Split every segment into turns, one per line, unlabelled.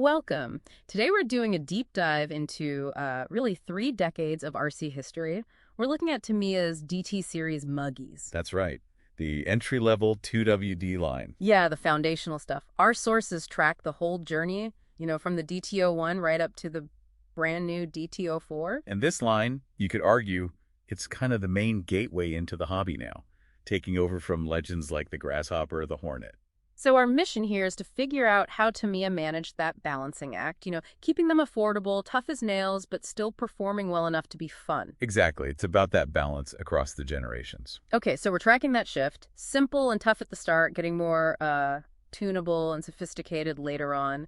Welcome. Today we're doing a deep dive into really 3 decades of RC history. We're looking at Tamiya's DT series Muggies.
That's right. The entry-level 2WD line.
Yeah, the foundational stuff. Our sources track the whole journey, from the DT-01 right up to the brand new DT-04.
And this line, you could argue, it's kind of the main gateway into the hobby now, taking over from legends like the Grasshopper or the Hornet.
So our mission here is to figure out how Tamiya managed that balancing act, keeping them affordable, tough as nails, but still performing well enough to be fun.
Exactly. It's about that balance across the generations.
Okay, so we're tracking that shift. Simple and tough at the start, getting more tunable and sophisticated later on.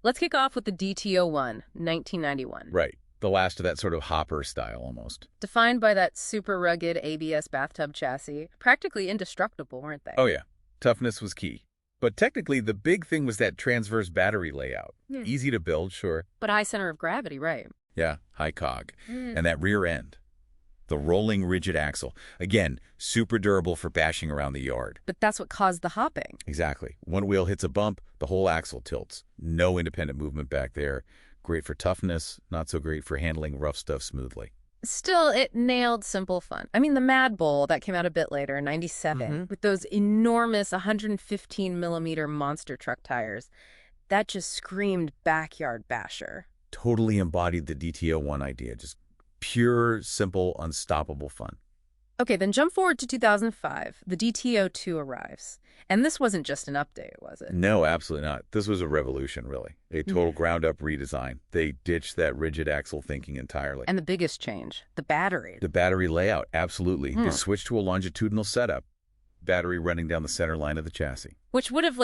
Let's kick off with the DT-01, 1991.
Right. The last of that sort of hopper style almost.
Defined by that super rugged ABS bathtub chassis. Practically indestructible, weren't they?
Oh yeah. Toughness was key. But technically, the big thing was that transverse battery layout. Easy to build, sure.
But high center of gravity, right?
Yeah, high cog. And that rear end. The rolling rigid axle. Again, super durable for bashing around the yard.
But that's what caused the hopping.
Exactly. One wheel hits a bump, the whole axle tilts. No independent movement back there. Great for toughness, not so great for handling rough stuff smoothly.
Still, it nailed simple fun. I mean, the Mad Bull, that came out a bit later, in 97, with those enormous 115-millimeter monster truck tires, that just screamed backyard basher.
Totally embodied the DT-01 idea. Just pure, simple, unstoppable fun.
Okay, then jump forward to 2005. The DT-02 arrives. And this wasn't just an update, was it?
No, absolutely not. This was a revolution, really. A total ground-up redesign. They ditched that rigid axle thinking entirely.
And the biggest change, the battery.
The battery layout, absolutely. They switched to a longitudinal setup. Battery running down the center line of the chassis.
Which would have,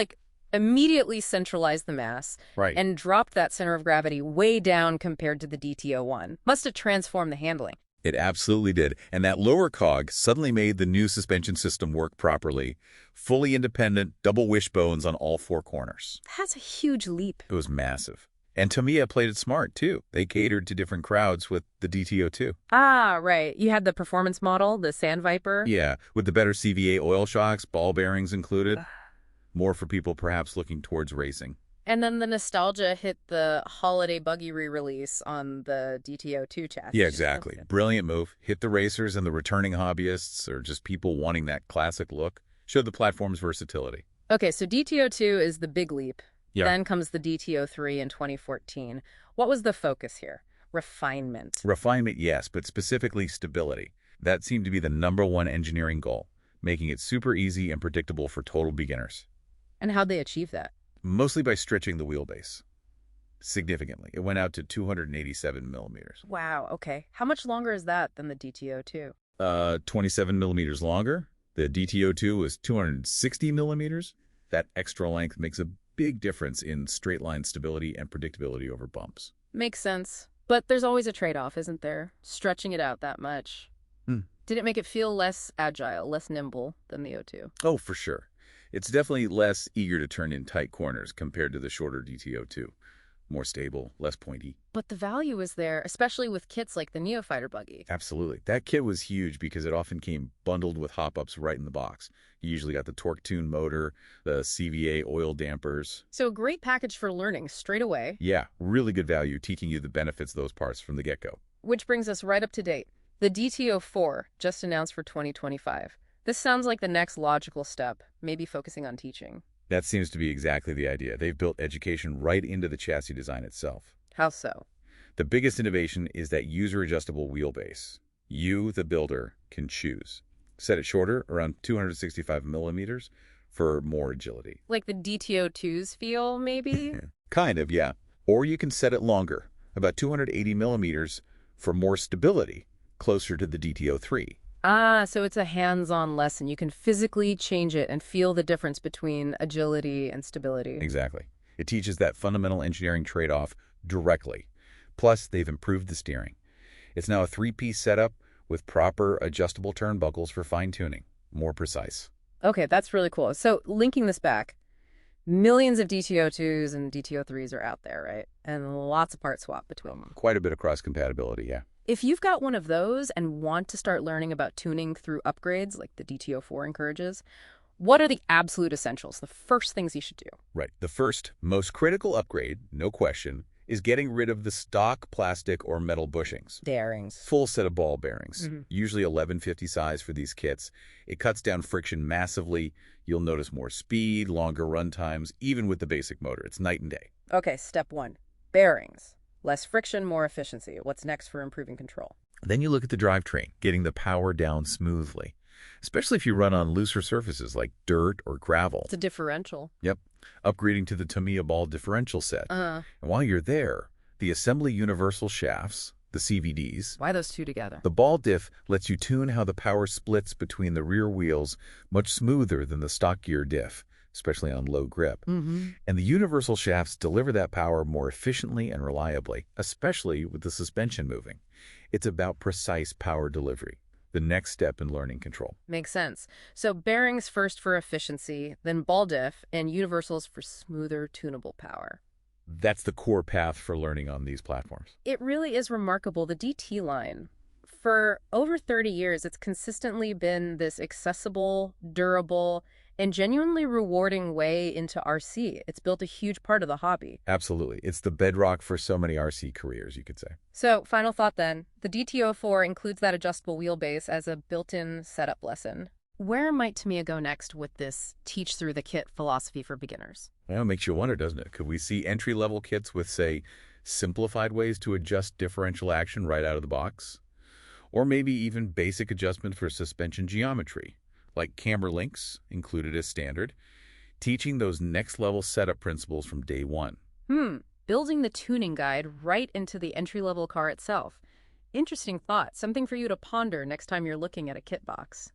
immediately centralized the mass.
Right.
And dropped that center of gravity way down compared to the DT-01. Must have transformed the handling.
It absolutely did. And that lower cog suddenly made the new suspension system work properly. Fully independent, double wishbones on all four corners.
That's a huge leap.
It was massive. And Tamiya played it smart, too. They catered to different crowds with the DT-02.
Ah, right. You had the performance model, the Sand Viper.
Yeah, with the better CVA oil shocks, ball bearings included. More for people perhaps looking towards racing.
And then the nostalgia hit the holiday buggy re-release on the DT-02 chassis.
Yeah, exactly. Brilliant move. Hit the racers and the returning hobbyists, or just people wanting that classic look. Showed the platform's versatility.
Okay, so DT-02 is the big leap.
Yeah.
Then comes the DT-03 in 2014. What was the focus here? Refinement.
Refinement, yes, but specifically stability. That seemed to be the #1 engineering goal, making it super easy and predictable for total beginners.
And how'd they achieve that?
Mostly by stretching the wheelbase. Significantly. It went out to 287 millimeters.
Wow, okay. How much longer is that than the DT-02?
27 millimeters longer. The DT-02 was 260 millimeters. That extra length makes a big difference in straight line stability and predictability over bumps.
Makes sense. But there's always a trade-off, isn't there? Stretching it out that much. Did it make it feel less agile, less nimble than the O2?
Oh, for sure. It's definitely less eager to turn in tight corners compared to the shorter DT-02. More stable, less pointy.
But the value is there, especially with kits like the Neofighter buggy.
Absolutely. That kit was huge because it often came bundled with hop-ups right in the box. You usually got the torque tune motor, the CVA oil dampers.
So a great package for learning straight away.
Yeah, really good value, teaching you the benefits of those parts from the get-go.
Which brings us right up to date. The DT-04, just announced for 2025. This sounds like the next logical step, maybe focusing on teaching.
That seems to be exactly the idea. They've built education right into the chassis design itself.
How so?
The biggest innovation is that user-adjustable wheelbase. You, the builder, can choose. Set it shorter, around 265 millimeters, for more agility.
Like the DT-02's feel, maybe?
Kind of, yeah. Or you can set it longer, about 280 millimeters, for more stability, closer to the DT-03.
Ah, so it's a hands-on lesson. You can physically change it and feel the difference between agility and stability.
Exactly. It teaches that fundamental engineering trade-off directly. Plus, they've improved the steering. It's now a 3-piece setup with proper adjustable turnbuckles for fine-tuning. More precise.
Okay, that's really cool. So linking this back, millions of DT-02s and DT-03s are out there, right? And lots of part swap between them.
Quite a bit of cross-compatibility, yeah.
If you've got one of those and want to start learning about tuning through upgrades like the DT-04 encourages, What are the absolute essentials, the first things you should do?
Right. The first, most critical upgrade, no question, is getting rid of the stock plastic or metal bushings.
Bearings.
Full set of ball bearings, usually 1150 size for these kits. It cuts down friction massively. You'll notice more speed, longer run times, even with the basic motor. It's night and day.
Okay, step one. Bearings. Less friction, more efficiency. What's next for improving control?
Then you look at the drivetrain, getting the power down smoothly, especially if you run on looser surfaces like dirt or gravel.
It's a differential.
Yep. Upgrading to the Tamiya ball differential set.
Uh-huh.
And while you're there, the assembly universal shafts, the CVDs.
Why those two together?
The ball diff lets you tune how the power splits between the rear wheels much smoother than the stock gear diff, especially on low grip. And the universal shafts deliver that power more efficiently and reliably, especially with the suspension moving. It's about precise power delivery, the next step in learning control.
Makes sense. So bearings first for efficiency, then ball diff, and universals for smoother, tunable power.
That's the core path for learning on these platforms.
It really is remarkable, the DT line. For over 30 years, it's consistently been this accessible, durable, and genuinely rewarding way into RC. It's built a huge part of the hobby.
Absolutely. It's the bedrock for so many RC careers, you could say.
So, final thought then. The DT-04 includes that adjustable wheelbase as a built-in setup lesson. Where might Tamiya go next with this teach-through-the-kit philosophy for beginners?
Well, it makes you wonder, doesn't it? Could we see entry-level kits with, say, simplified ways to adjust differential action right out of the box? Or maybe even basic adjustment for suspension geometry, like camber links included as standard, teaching those next-level setup principles from day one.
Building the tuning guide right into the entry-level car itself. Interesting thought, something for you to ponder next time you're looking at a kit box.